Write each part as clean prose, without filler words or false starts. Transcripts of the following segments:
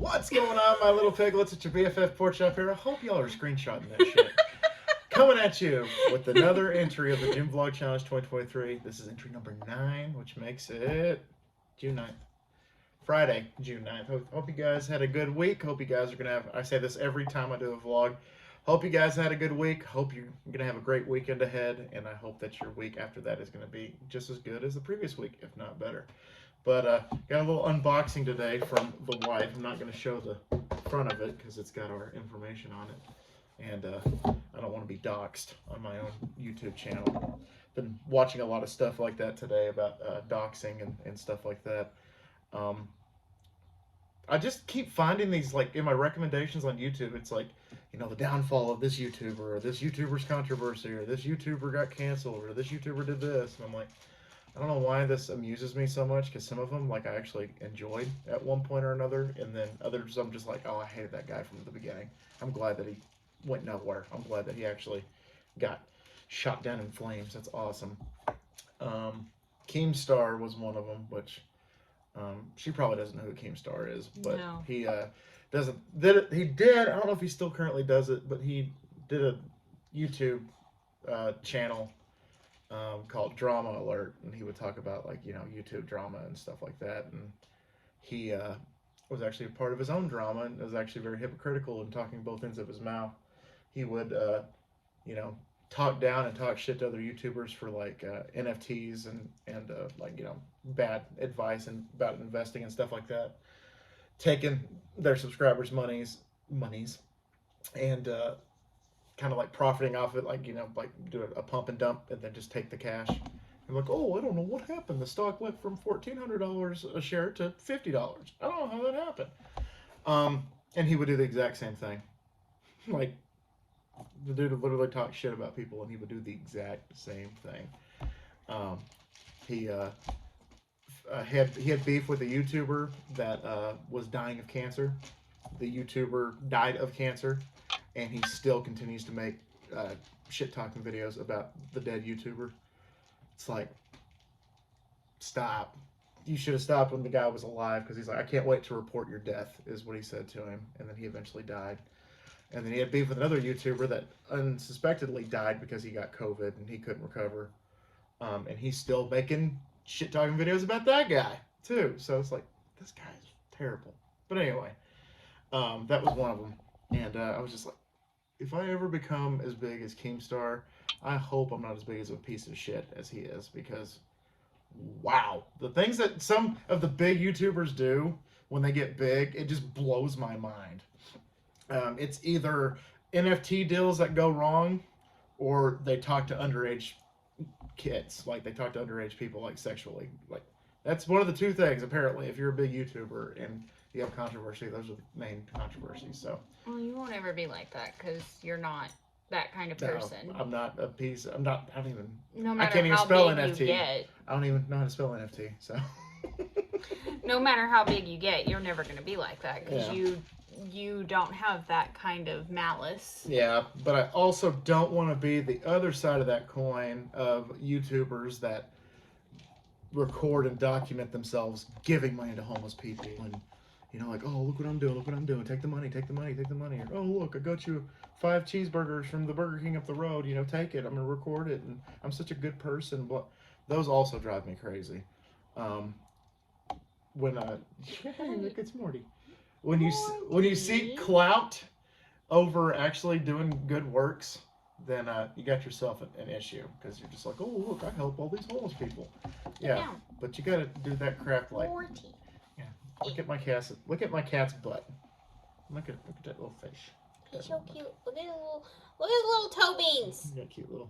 What's going on, my little piglets? It's your BFF Pork Chop here. I hope y'all are screenshotting that shit. Coming at you with another entry of the Gym Vlog Challenge 2023. This is entry number 9, which makes it June 9th. Friday, June 9th. Hope you guys had a good week. Hope you guys are going to have, I say this every time I do a vlog. Hope you guys had a good week. Hope you're going to have a great weekend ahead. And I hope that your week after that is going to be just as good as the previous week, if not better. But got a little unboxing today from the wife. I'm not going to show the front of it because it's got our information on it. And I don't want to be doxxed on my own YouTube channel. Been watching a lot of stuff like that today about doxing and stuff like that. I just keep finding these, like, in my recommendations on YouTube. It's like, you know, the downfall of this YouTuber, or this YouTuber's controversy, or this YouTuber got canceled, or this YouTuber did this. And I'm like, I don't know why this amuses me so much, because some of them, like, I actually enjoyed at one point or another, and then others I'm just like, oh, I hated that guy from the beginning. I'm glad that he went nowhere. I'm glad that he actually got shot down in flames. That's awesome. Keemstar was one of them, which she probably doesn't know who Keemstar is, but no. He doesn't. He did. I don't know if he still currently does it, but he did a YouTube channel called Drama Alert, and he would talk about, like, you know, YouTube drama and stuff like that. And he was actually a part of his own drama, and was actually very hypocritical in talking both ends of his mouth. He would, you know, talk down and talk shit to other YouTubers for, like, NFTs and like, you know, bad advice and about investing and stuff like that, taking their subscribers' monies, and kind of like profiting off it, like, you know, like do a pump and dump and then just take the cash. And like, oh, I don't know what happened. The stock went from $1,400 a share to $50. I don't know how that happened. And he would do the exact same thing. Like, the dude would literally talk shit about people, and he would do the exact same thing. He had beef with a YouTuber that was dying of cancer. The YouTuber died of cancer, and he still continues to make shit-talking videos about the dead YouTuber. It's like, stop. You should have stopped when the guy was alive, because he's like, I can't wait to report your death, is what he said to him. And then he eventually died. And then he had beef with another YouTuber that unsuspectedly died because he got COVID and he couldn't recover. And he's still making shit-talking videos about that guy, too. So it's like, this guy's terrible. But anyway, that was one of them. And I was just like, if I ever become as big as Keemstar, I hope I'm not as big as a piece of shit as he is. Because, wow. The things that some of the big YouTubers do when they get big, it just blows my mind. It's either NFT deals that go wrong, or they talk to underage kids. Like, they talk to underage people, like, sexually. Like, that's one of the two things, apparently. If you're a big YouTuber and you have controversy, those are the main controversies. So, well, you won't ever be like that, because you're not that kind of person. No, I'm not a piece. I don't even. No matter I can't even how spell big NFT. You get, I don't even know how to spell NFT. So. No matter how big you get, you're never going to be like that, because you don't have that kind of malice. Yeah, but I also don't want to be the other side of that coin of YouTubers that record and document themselves giving money to homeless people, and, you know, like, oh, look what I'm doing, take the money, or, oh, look, I got you 5 cheeseburgers from the Burger King up the road, you know, take it, I'm gonna record it, and I'm such a good person. But those also drive me crazy. When hey, look, it's Morty. When you see clout over actually doing good works, then you got yourself an issue, because you're just like, oh, look, I help all these homeless people. Yeah, but you got to do that crap like. Yeah, look at my cat's butt. Look at that little fish. He's so cute. Look at his little toe beans. Yeah, cute little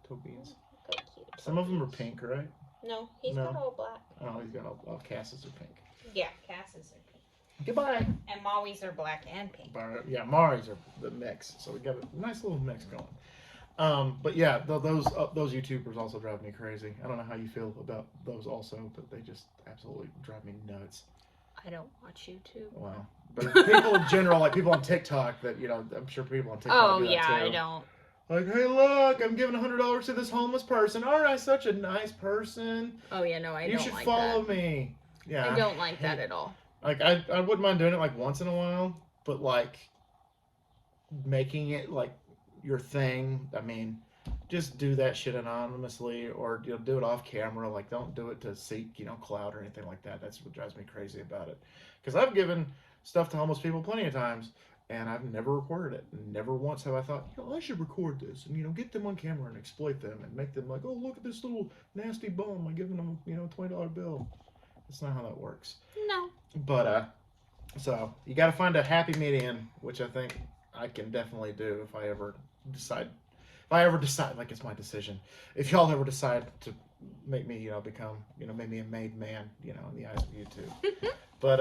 toe beans. So cute. Some of them are pink, right? No, he's got all black. Oh, he's got all Casses are pink. Yeah, Casses are pink. Goodbye. And Maui's are black and pink. Yeah, Mari's are the mix, so we got a nice little mix going. But yeah, those YouTubers also drive me crazy. I don't know how you feel about those also, but they just absolutely drive me nuts. I don't watch YouTube. Wow. But people in general, like people on TikTok, that, you know, I'm sure people on TikTok do that too. I don't. Like, hey, look, I'm giving $100 to this homeless person. Aren't I such a nice person? Oh, yeah, no, I don't like that. You should follow me. Yeah. I don't like that at all. Like, I wouldn't mind doing it, like, once in a while, but, like, making it, like, your thing, I mean, just do that shit anonymously or, you know, do it off camera. Like, don't do it to seek, you know, clout or anything like that. That's what drives me crazy about it. Because I've given stuff to homeless people plenty of times, and I've never recorded it. Never once have I thought, you know, I should record this and, you know, get them on camera and exploit them and make them like, oh, look at this little nasty bum. I'm giving them, you know, a $20 bill. That's not how that works. No. But, so you got to find a happy median, which I think I can definitely do if I ever decide. If I ever decide, like, it's my decision. If y'all ever decide to make me, you know, become, you know, make me a made man, you know, in the eyes of YouTube. But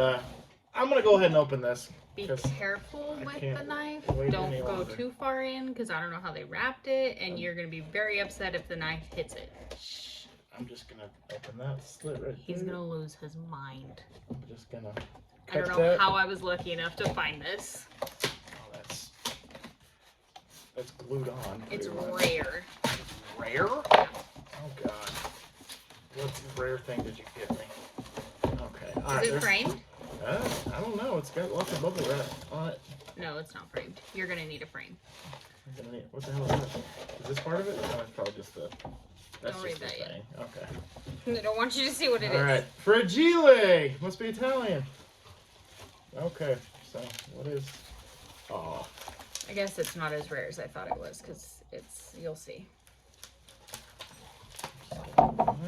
I'm gonna go ahead and open this. Be careful with the knife. Wait Don't any go longer. too far in because I don't know how they wrapped it, and you're gonna be very upset if the knife hits it. Shh. I'm just gonna open that slit right He's there. gonna lose his mind. I'm just gonna I cut don't know that. how I was lucky enough to find this. Oh, that's glued on. It's pretty much. rare. Rare? Oh god. What rare thing did you give me? Okay. All right. Is it framed? I don't know. It's got lots of bubble wrap on it. No, it's not framed. You're gonna need a frame. I'm gonna need, what the hell is this? Is this part of it? No, it's probably just the. That's Don't just read the that yet. thing. Okay. I don't want you to see what it is. All right. Fragile. Must be Italian. Okay. So what is? Oh. I guess it's not as rare as I thought it was because it's. You'll see. Wow.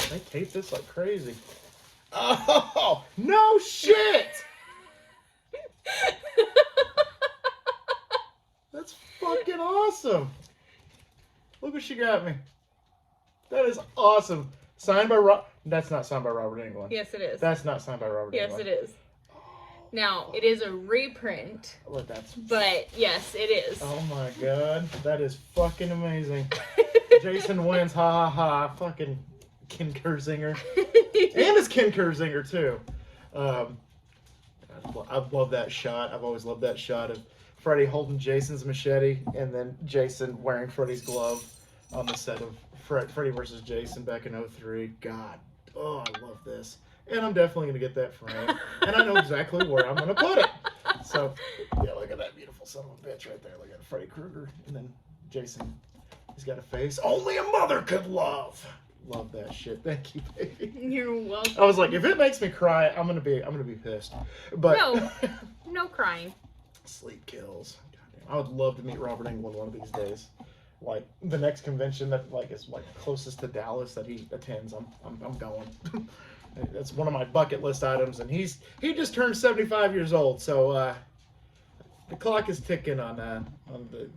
They tape this like crazy. Oh no shit! That's fucking awesome. Look what she got me. That is awesome. Signed by Rob. That's not signed by Robert Englund. Yes, it is. That's not signed by Robert Yes, Englund. it is. Now, it is a reprint, Look, that's. but yes, it is. Oh my god, that is fucking amazing. Jason wins, ha ha ha. Fucking Ken Kersinger. And it's Ken Kersinger too. I love that shot. I've always loved that shot of Freddy holding Jason's machete and then Jason wearing Freddy's glove on the set of Freddy vs. Jason back in 2003. God, oh, I love this. And I'm definitely going to get that frame. And I know exactly where I'm going to put it. So, yeah, look at that beautiful son of a bitch right there. Look at Freddy Krueger. And then Jason, he's got a face only a mother could love. Love that shit. Thank you, baby. You're welcome. I was like, if it makes me cry, I'm gonna be pissed. But No. No crying. sleep kills. Goddamn. I would love to meet Robert Englund one of these days. Like the next convention that like is like closest to Dallas that he attends, I'm going. That's one of my bucket list items, and he just turned 75 years old, so the clock is ticking on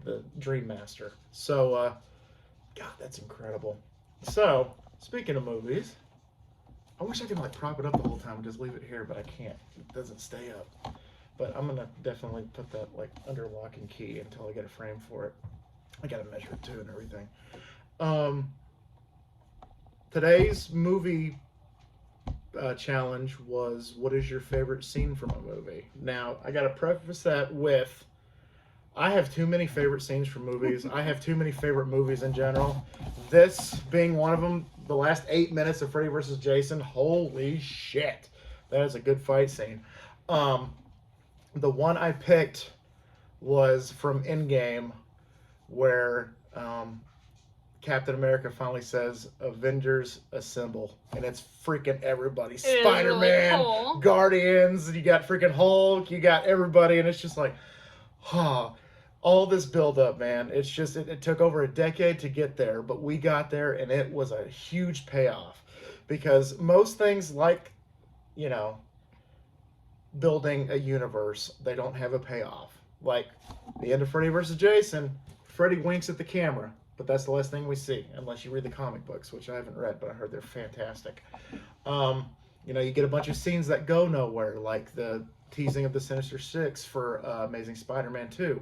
the Dream Master. So God, that's incredible. So, speaking of movies, I wish I could like prop it up the whole time and just leave it here, but I can't. It doesn't stay up. But I'm gonna definitely put that like under lock and key until I get a frame for it. I gotta measure it too and everything. Today's movie challenge was, what is your favorite scene from a movie? Now, I gotta preface that with, I have too many favorite scenes from movies. I have too many favorite movies in general. This being one of them, the last 8 minutes of Freddy vs. Jason, holy shit. That is a good fight scene. The one I picked was from Endgame, where Captain America finally says, Avengers Assemble. And it's freaking everybody. Spider-Man, really cool. Guardians, you got freaking Hulk, you got everybody, and it's just like, all this build-up, man. It's just, it took over a decade to get there, but we got there, and it was a huge payoff. Because most things like, you know, building a universe, they don't have a payoff. Like, the end of Freddy vs. Jason, Freddy winks at the camera, but that's the last thing we see, unless you read the comic books, which I haven't read, but I heard they're fantastic. You know, you get a bunch of scenes that go nowhere, like the teasing of the Sinister Six for Amazing Spider-Man 2.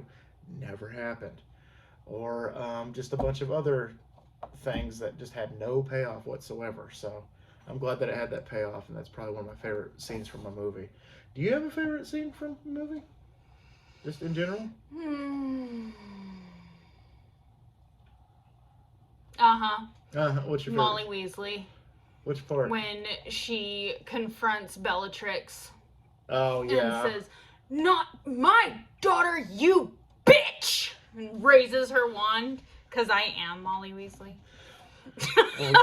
Never happened. Or just a bunch of other things that just had no payoff whatsoever. So I'm glad that it had that payoff, and that's probably one of my favorite scenes from a movie. Do you have a favorite scene from a movie? Just in general? Uh-huh. What's your favorite? Molly Weasley. Which part? When she confronts Bellatrix. Oh, yeah. And says, "Not my daughter, you bitch!" And raises her wand, because I am Molly Weasley. Yeah.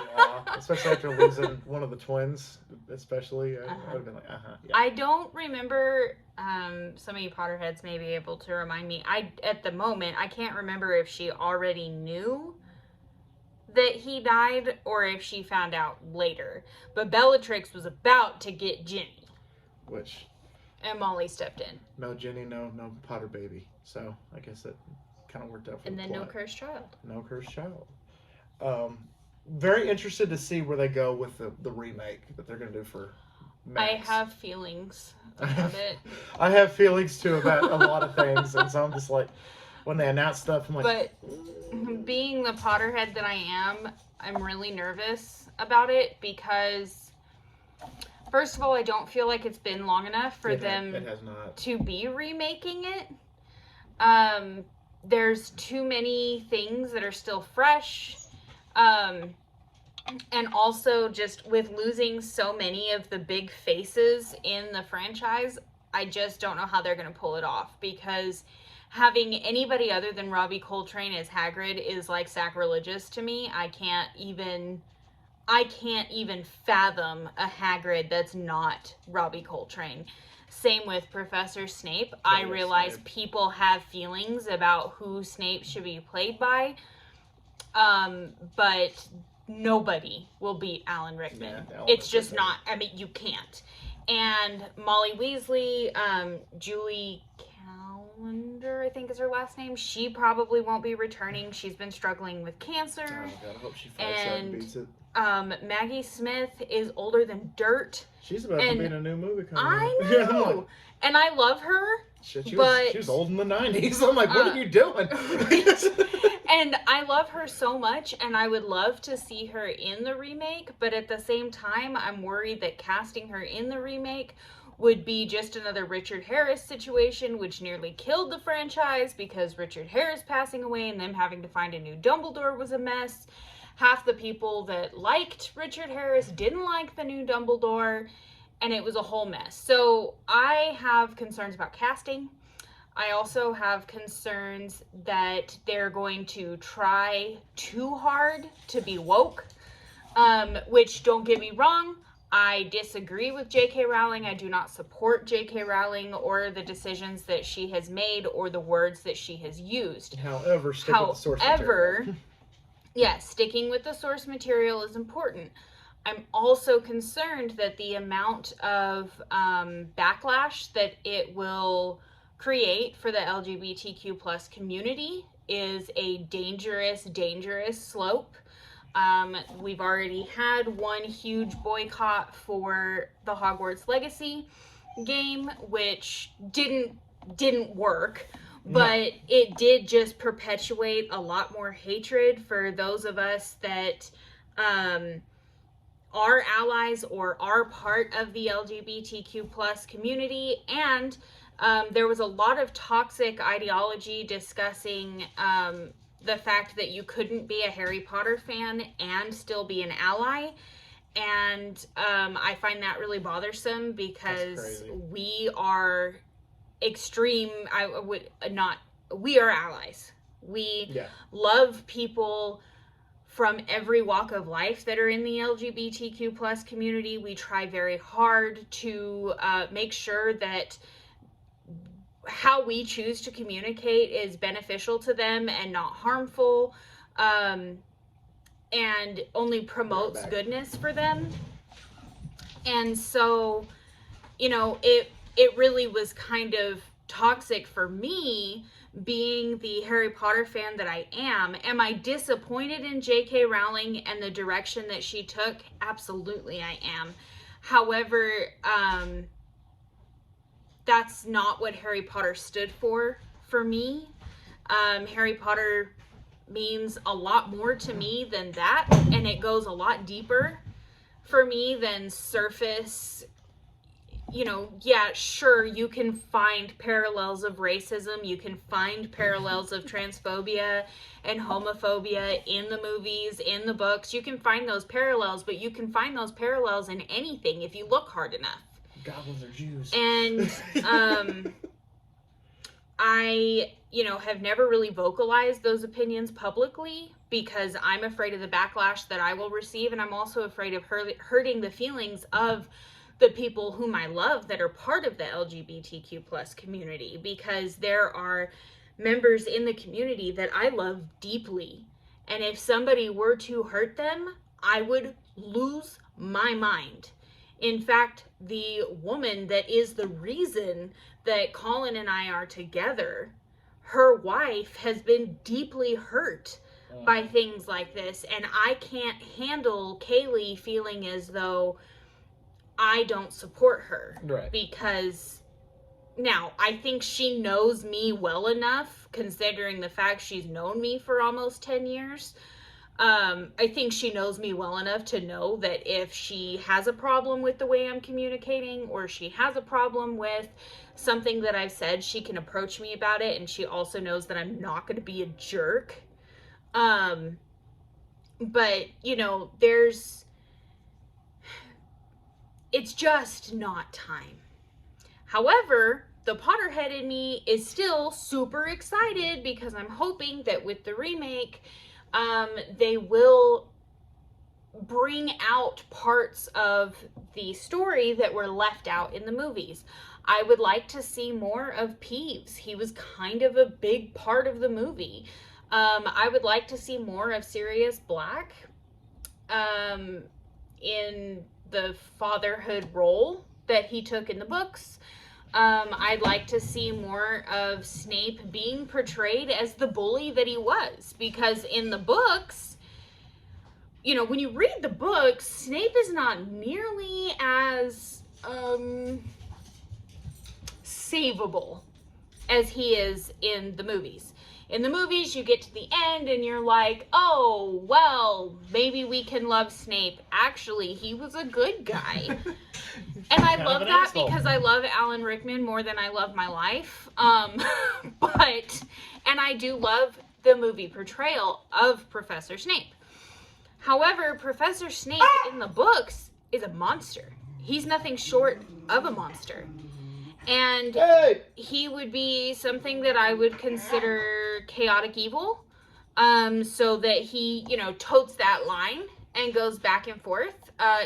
Especially after losing one of the twins, especially. I would have been like, yeah. I don't remember, some of you Potterheads may be able to remind me. At the moment, I can't remember if she already knew that he died or if she found out later. But Bellatrix was about to get Ginny. Which... And Molly stepped in. No Ginny, no Potter baby. So I guess that kind of worked out for and the then plot. no cursed child. No cursed child. Very interested to see where they go with the remake that they're going to do for Max. I have feelings about it. I have feelings too about a lot of things, and so I'm just like, when they announce stuff, I'm like... But being the Potterhead that I am, I'm really nervous about it because... First of all, I don't feel like it's been long enough for them to be remaking it. There's too many things that are still fresh. And also just with losing so many of the big faces in the franchise, I just don't know how they're going to pull it off, because having anybody other than Robbie Coltrane as Hagrid is like sacrilegious to me. I can't even fathom a Hagrid that's not Robbie Coltrane. Same with Professor Snape. I realize people have feelings about who Snape should be played by, but nobody will beat Alan Rickman. Yeah, it's just not, I mean, you can't. And Molly Weasley, Julie Calendar, I think is her last name. She probably won't be returning. She's been struggling with cancer. Oh, God, I hope she fights that and beats it. Maggie Smith is older than dirt. She's about to be in a new movie coming out. I know. And I love her. Shit, she was old in the 90s. I'm like, what are you doing? And I love her so much, and I would love to see her in the remake, but at the same time, I'm worried that casting her in the remake would be just another Richard Harris situation, which nearly killed the franchise because Richard Harris passing away and them having to find a new Dumbledore was a mess. Half the people that liked Richard Harris didn't like the new Dumbledore, and it was a whole mess. So I have concerns about casting. I also have concerns that they're going to try too hard to be woke, which, don't get me wrong, I disagree with J.K. Rowling. I do not support J.K. Rowling or the decisions that she has made or the words that she has used. However, stick with the source material. Yes, sticking with the source material is important. I'm also concerned that the amount of backlash that it will create for the LGBTQ plus community is a dangerous, dangerous slope. We've already had one huge boycott for the Hogwarts Legacy game, which didn't work. But it did just perpetuate a lot more hatred for those of us that are allies or are part of the LGBTQ plus community. And there was a lot of toxic ideology discussing the fact that you couldn't be a Harry Potter fan and still be an ally. And I find that really bothersome because we are extreme. We are allies. We love people from every walk of life that are in the LGBTQ plus community. We try very hard to make sure that how we choose to communicate is beneficial to them and not harmful, and only promotes goodness for them. And so, it really was kind of toxic for me, being the Harry Potter fan that I am. Am I disappointed in J.K. Rowling and the direction that she took? Absolutely I am. However, that's not what Harry Potter stood for me. Harry Potter means a lot more to me than that, and it goes a lot deeper for me than surface yeah, sure, you can find parallels of racism, you can find parallels of transphobia and homophobia in the movies, in the books. You can find those parallels, but you can find those parallels in anything if you look hard enough. Goblins are Jews. And I, have never really vocalized those opinions publicly because I'm afraid of the backlash that I will receive, and I'm also afraid of hurting the feelings of the people whom I love that are part of the LGBTQ plus community, because there are members in the community that I love deeply. And if somebody were to hurt them, I would lose my mind. In fact, the woman that is the reason that Colin and I are together, her wife has been deeply hurt by things like this. And I can't handle Kaylee feeling as though I don't support her. Right. Because now I think she knows me well enough, considering the fact she's known me for almost 10 years. I think she knows me well enough to know that if she has a problem with the way I'm communicating, or she has a problem with something that I've said, she can approach me about it. And she also knows that I'm not going to be a jerk. But, it's just not time. However, the Potterhead in me is still super excited because I'm hoping that with the remake, they will bring out parts of the story that were left out in the movies. I would like to see more of Peeves. He was kind of a big part of the movie. I would like to see more of Sirius Black in the fatherhood role that he took in the books. I'd like to see more of Snape being portrayed as the bully that he was, because in the books, when you read the books, Snape is not nearly as savable as he is in the movies. In the movies, you get to the end and you're like, oh, well, maybe we can love Snape. Actually, he was a good guy. And I love that asshole, because I love Alan Rickman more than I love my life. And I do love the movie portrayal of Professor Snape. However, Professor Snape in the books is a monster. He's nothing short of a monster. And he would be something that I would consider chaotic evil. So that he, totes that line and goes back and forth.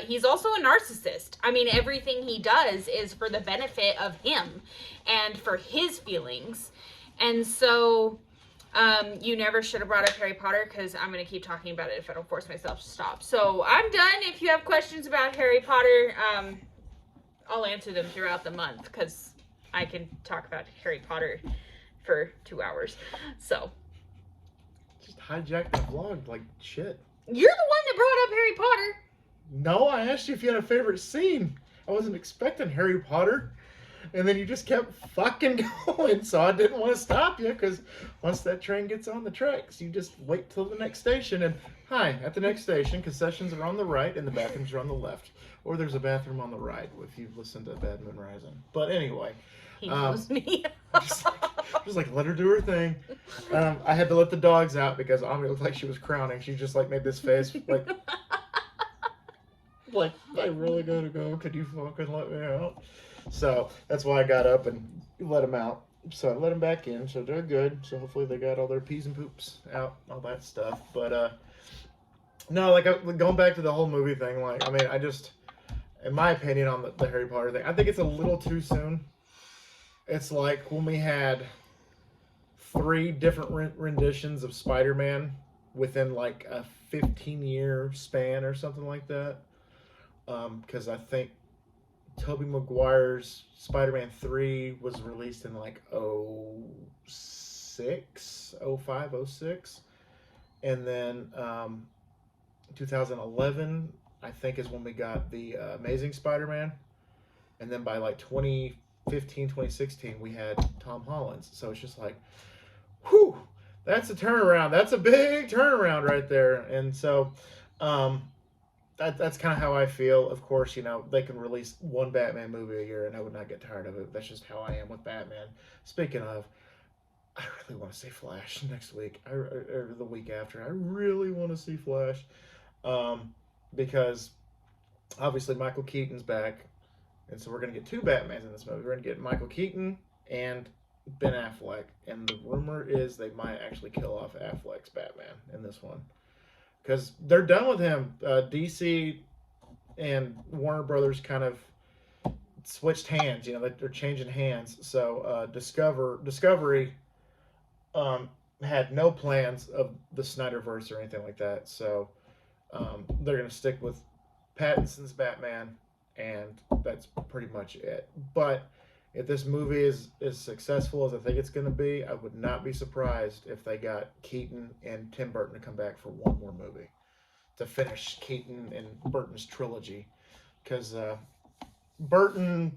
He's also a narcissist. I mean, everything he does is for the benefit of him and for his feelings. And so, you never should have brought up Harry Potter, because I'm going to keep talking about it if I don't force myself to stop. So I'm done. If you have questions about Harry Potter, I'll answer them throughout the month, because I can talk about Harry Potter for 2 hours. So. Just hijack the vlog like shit. You're the one that brought up Harry Potter. No, I asked you if you had a favorite scene. I wasn't expecting Harry Potter. And then you just kept fucking going. So I didn't want to stop you, because once that train gets on the tracks, you just wait till the next station. And hi, at the next station, concessions are on the right and the bathrooms are on the left. Or there's a bathroom on the right if you've listened to Bad Moon Rising. But anyway. He knows me. just let her do her thing. I had to let the dogs out because Ami looked like she was crowning. She just made this face like I really gotta go. Could you fucking let me out? So that's why I got up and let them out. So I let them back in. So they're good. So hopefully they got all their peas and poops out, all that stuff. But no, going back to the whole movie thing. I just, in my opinion on the Harry Potter thing, I think it's a little too soon. It's like when we had 3 different renditions of Spider-Man within a 15-year span or something like that. Because I think Tobey Maguire's Spider-Man 3 was released in 06, 05, 06. And then 2011, I think, is when we got the Amazing Spider-Man. And then by 2015, 2016, we had Tom Holland's. So it's just whew, that's a turnaround. That's a big turnaround right there. And so, that's kind of how I feel. Of course, they can release one Batman movie a year, and I would not get tired of it. That's just how I am with Batman. Speaking of, I really want to see Flash next week, or the week after. I really want to see Flash, because obviously Michael Keaton's back, and so we're gonna get two Batmans in this movie. We're gonna get Michael Keaton and Ben Affleck, and the rumor is they might actually kill off Affleck's Batman in this one because they're done with him. DC and Warner Brothers kind of switched hands. They're changing hands. So Discovery had no plans of the Snyderverse or anything like that. So they're going to stick with Pattinson's Batman, and that's pretty much it. But if this movie is as successful as I think it's going to be, I would not be surprised if they got Keaton and Tim Burton to come back for one more movie to finish Keaton and Burton's trilogy. Because Burton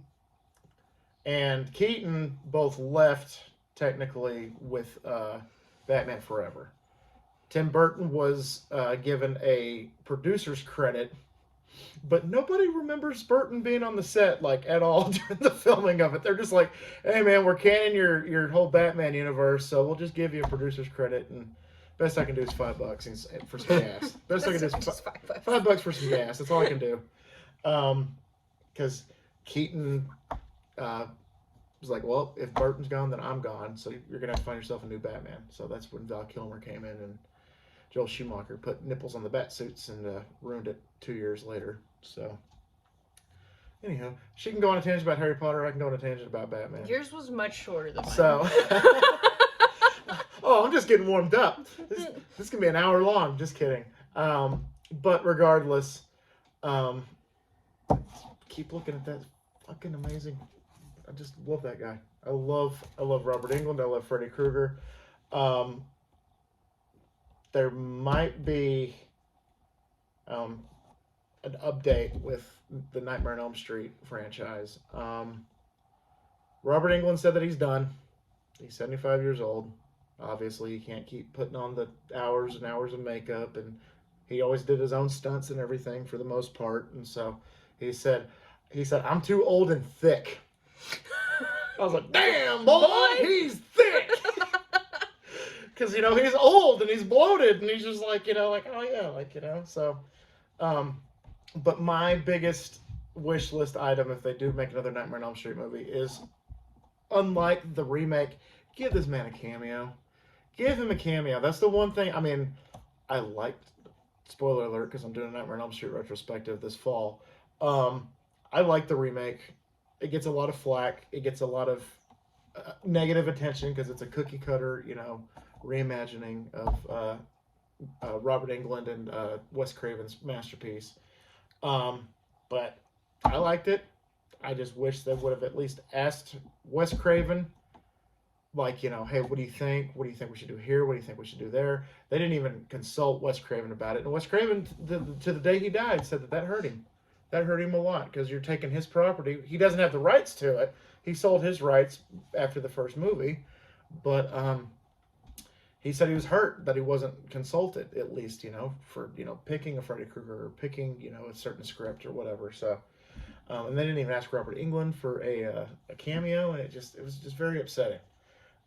and Keaton both left technically with Batman Forever. Tim Burton was given a producer's credit, but nobody remembers Burton being on the set at all during the filming of it. They're just like, "Hey man, we're canning your whole Batman universe, so we'll just give you a producer's credit, and best I can do is $5 for some gas. Best I can do is $5 for some gas. That's all I can do." Because Keaton was like, "Well, if Burton's gone, then I'm gone. So you're gonna have to find yourself a new Batman." So that's when Val Kilmer came in, and Joel Schumacher put nipples on the bat suits and ruined it 2 years later. So, anyhow, she can go on a tangent about Harry Potter. I can go on a tangent about Batman. Yours was much shorter than mine. So, oh, I'm just getting warmed up. This can be an hour long. Just kidding. But regardless, keep looking at that fucking amazing. I just love that guy. I love Robert Englund. I love Freddy Krueger. There might be an update with the Nightmare on Elm Street franchise. Robert Englund said that he's done. He's 75 years old. Obviously, he can't keep putting on the hours and hours of makeup, and he always did his own stunts and everything for the most part. And so he said, "I'm too old and thick." I was like, "Damn, boy, he's thick." Because, he's old and he's bloated and he's just oh yeah, so. But my biggest wish list item, if they do make another Nightmare on Elm Street movie, is, unlike the remake, give this man a cameo. Give him a cameo. That's the one thing. I mean, I liked, spoiler alert, because I'm doing a Nightmare on Elm Street retrospective this fall. I like the remake. It gets a lot of flack. It gets a lot of negative attention because it's a cookie cutter, reimagining of Robert Englund and Wes Craven's masterpiece. But I liked it. I just wish they would have at least asked Wes Craven, hey, what do you think? What do you think we should do here? What do you think we should do there? They didn't even consult Wes Craven about it. And Wes Craven, to the day he died, said that hurt him. That hurt him a lot because you're taking his property. He doesn't have the rights to it. He sold his rights after the first movie. But he said he was hurt that he wasn't consulted, at least, for, picking a Freddy Krueger or picking, a certain script or whatever. So, and they didn't even ask Robert Englund for a cameo, and it was just very upsetting.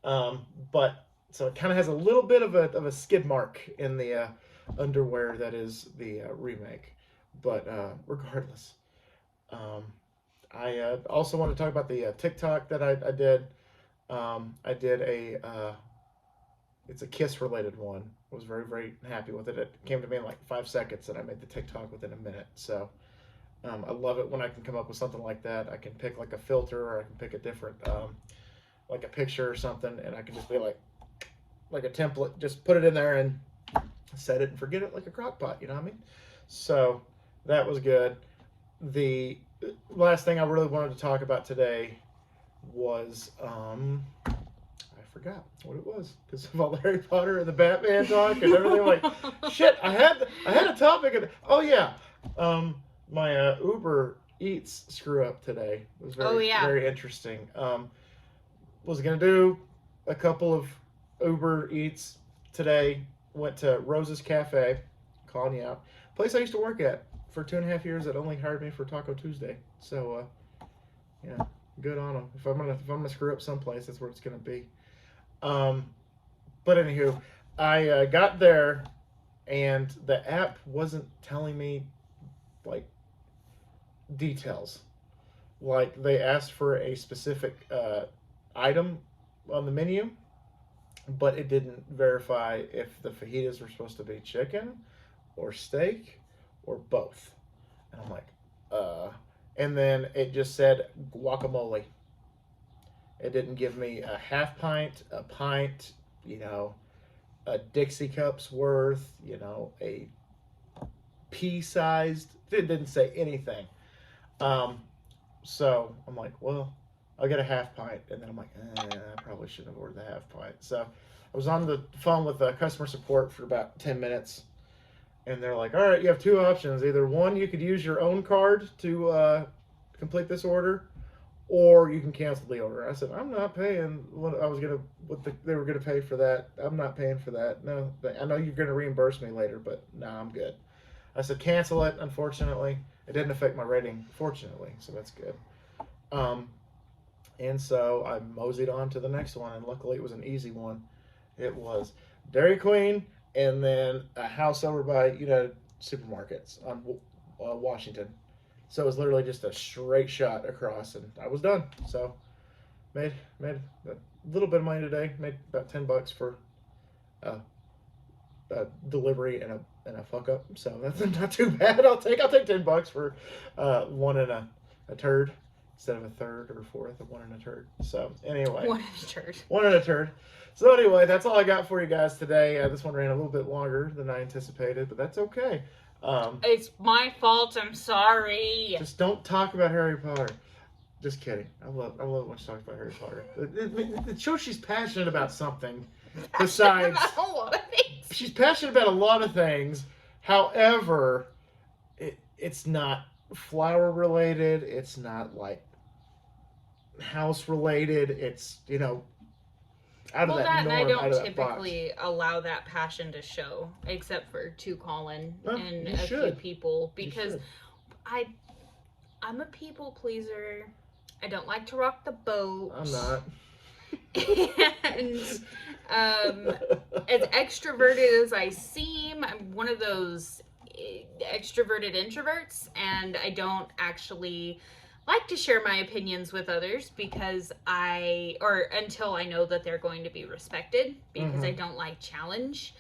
But so it kind of has a little bit of a skid mark in the underwear that is the remake. But regardless, I also want to talk about the TikTok that I did. I did it's a Kiss related one. I was very, very happy with it. It came to me in 5 seconds, and I made the TikTok within a minute. So I love it when I can come up with something like that. I can pick a filter, or I can pick a different, a picture or something, and I can just be like a template, just put it in there and set it and forget it like a crock pot, you know what I mean? So that was good. The last thing I really wanted to talk about today was, I forgot what it was because of all the Harry Potter and the Batman talk and everything. Shit, I had a topic. Oh yeah, my Uber Eats screw up today. It was very interesting. Was gonna do a couple of Uber Eats today. Went to Rose's Cafe, calling you out. Place I used to work at for 2.5 years that only hired me for Taco Tuesday. So, yeah, good on them. If I'm gonna screw up someplace, that's where it's gonna be. But anywho, I got there, and the app wasn't telling me like details. Like they asked for a specific item on the menu, but it didn't verify if the fajitas were supposed to be chicken or steak or both. And I'm like, and then it just said guacamole. It didn't give me a half pint, a pint, a Dixie cup's worth, a pea-sized. It didn't say anything. So I'm like, well, I'll get a half pint. And then I'm like, I probably shouldn't have ordered the half pint. So I was on the phone with customer support for about 10 minutes. And they're like, all right, you have two options. Either one, you could use your own card to complete this order, or you can cancel the order. I said, I'm not paying they were gonna pay for that. I'm not paying for that. No, I know you're gonna reimburse me later, but no, I'm good. I said, cancel it. Unfortunately, it didn't affect my rating, fortunately, so that's good. And so I moseyed on to the next one, and luckily it was an easy one. It was Dairy Queen, and then a house over by United Supermarkets on Washington. So it was literally just a straight shot across, and I was done. So made a little bit of money today. Made about $10 for a delivery and a fuck up. So that's not too bad. I'll take $10 for one and a turd instead of a third or fourth of one and a turd. So anyway, one and a turd. One and a turd. So anyway, that's all I got for you guys today. This one ran a little bit longer than I anticipated, but that's okay. It's my fault. I'm sorry. Just don't talk about Harry Potter. Just kidding. I love it when she talks about Harry Potter. It shows she's passionate about something. Besides, a lot of things. She's passionate about a lot of things. However, it's not flower related. It's not like house related. It's out of that norm, I don't typically allow that passion to show, except for to Colin and a few people, because I'm a people pleaser. I don't like to rock the boat. I'm not. And as extroverted as I seem, I'm one of those extroverted introverts, and I don't actually like to share my opinions with others until I know that they're going to be respected, because I don't like challenge.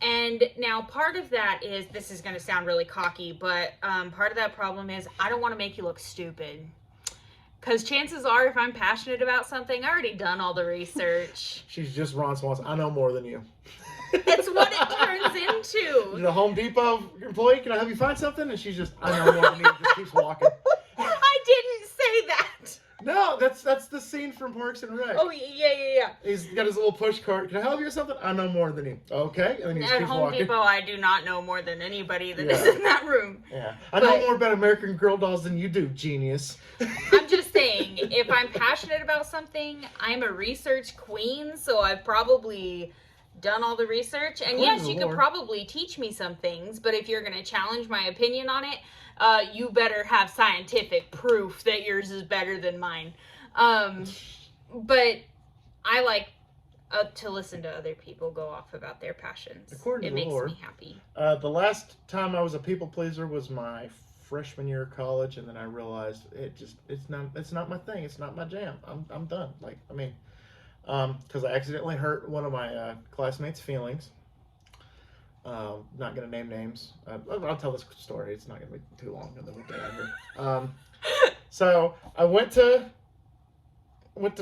And now part of that is, this is going to sound really cocky, but part of that problem is I don't want to make you look stupid. Because chances are, if I'm passionate about something, I already done all the research. She's just Ron Swanson. I know more than you. It's what it turns into. The Home Depot employee, can I help you find something? And she's just, I know more than you. Just keeps walking. I didn't say that. No, that's the scene from Parks and Rec. Oh, yeah. He's got his little push cart. Can I help you with something? I know more than you. Okay. And then he just At keeps Home walking. Depot, I do not know more than anybody that is in that room. Yeah. I know more about American Girl dolls than you do, genius. I'm just saying, if I'm passionate about something, I'm a research queen, so I've probably done all the research. And yes, you could probably teach me some things, but if you're going to challenge my opinion on it, you better have scientific proof that yours is better than mine. But I like to listen to other people go off about their passions. According to the Lord, makes me happy. The last time I was a people pleaser was my freshman year of college, and then I realized it's not my thing. It's not my jam. I'm done. Because I accidentally hurt one of my classmates' feelings. Not gonna name names. I'll tell this story. It's not gonna be too long, and then we'll get out of here. So I went to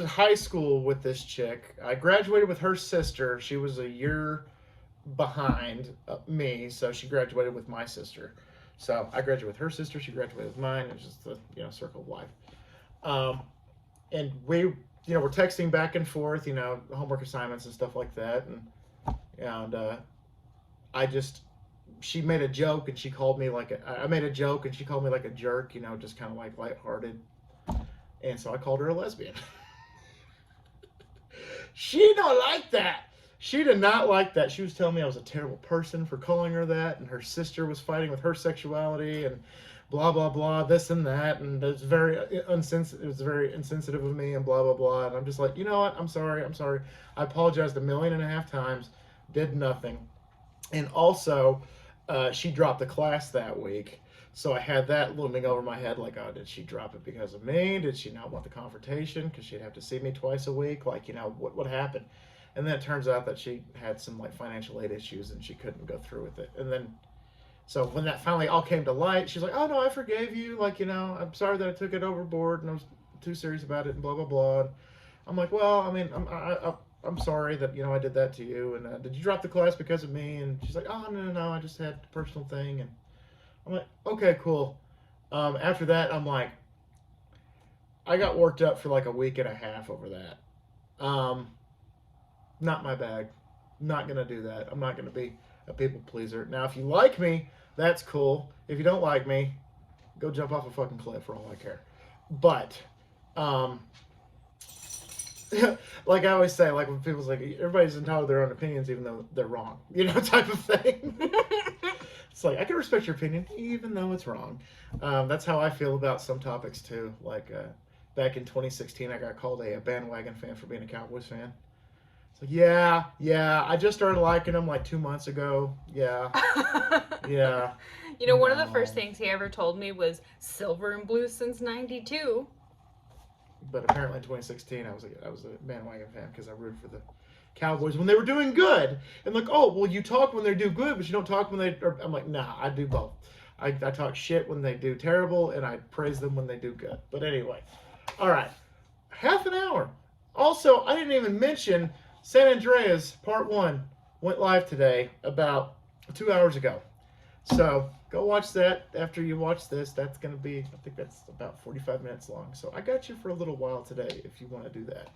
high school with this chick. I graduated with her sister. She was a year behind me, so she graduated with my sister. So I graduated with her sister. She graduated with mine. It was just the circle of life. And we we're texting back and forth. Homework assignments and stuff like that. And she made a joke and she called me I made a joke and she called me like a jerk. Just kind of like lighthearted. And so I called her a lesbian. She don't like that. She did not like that. She was telling me I was a terrible person for calling her that, and her sister was fighting with her sexuality, and blah blah blah, this and that, and it's very insensitive. It was very insensitive of me, and blah blah blah. And I'm just like, you know what? I'm sorry. I apologized 1.5 million times, did nothing, and also, she dropped the class that week. So I had that looming over my head, like, oh, did she drop it because of me? Did she not want the confrontation? Because she'd have to see me twice a week. Like, what happened? And then it turns out that she had some, like, financial aid issues and she couldn't go through with it. And then, so when that finally all came to light, she's like, oh, no, I forgave you. Like, I'm sorry that I took it overboard and I was too serious about it and blah, blah, blah. And I'm like, well, I mean, I'm sorry that, I did that to you. And did you drop the class because of me? And she's like, oh, no, I just had a personal thing. And I'm like, okay, cool. After that, I'm like, I got worked up for like 1.5 weeks over that. Not my bag. Not going to do that. I'm not going to be a people pleaser. Now, if you like me, that's cool. If you don't like me, go jump off a fucking cliff for all I care. But, like I always say, like when people's like, everybody's entitled to their own opinions even though they're wrong. Type of thing. It's like, I can respect your opinion, even though it's wrong. That's how I feel about some topics, too. Like, back in 2016, I got called a bandwagon fan for being a Cowboys fan. It's like, yeah, I just started liking them like 2 months ago. Yeah. One of the first things he ever told me was silver and blue since 92. But apparently in 2016, I was a bandwagon fan because I rooted for the Cowboys when they were doing good. And like, oh, well, you talk when they do good, but you don't talk when they... I'm like, nah, I do both. I talk shit when they do terrible, and I praise them when they do good. But anyway, all right, half an hour. Also, I didn't even mention San Andreas Part 1 went live today about 2 hours ago. So go watch that after you watch this. That's going to be, I think that's about 45 minutes long. So I got you for a little while today if you want to do that.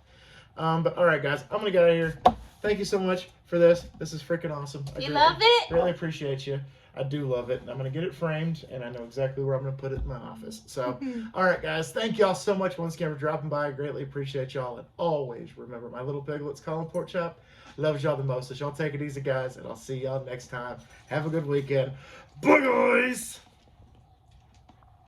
But all right, guys, I'm going to get out of here. Thank you so much for this. This is freaking awesome. You love it? Really appreciate you. I do love it. And I'm going to get it framed, and I know exactly where I'm going to put it in my office. So, all right, guys, thank y'all so much once again for dropping by. I greatly appreciate y'all. And always remember, my little piglets calling pork chop loves y'all the most. So y'all take it easy, guys, and I'll see y'all next time. Have a good weekend. Bye, guys!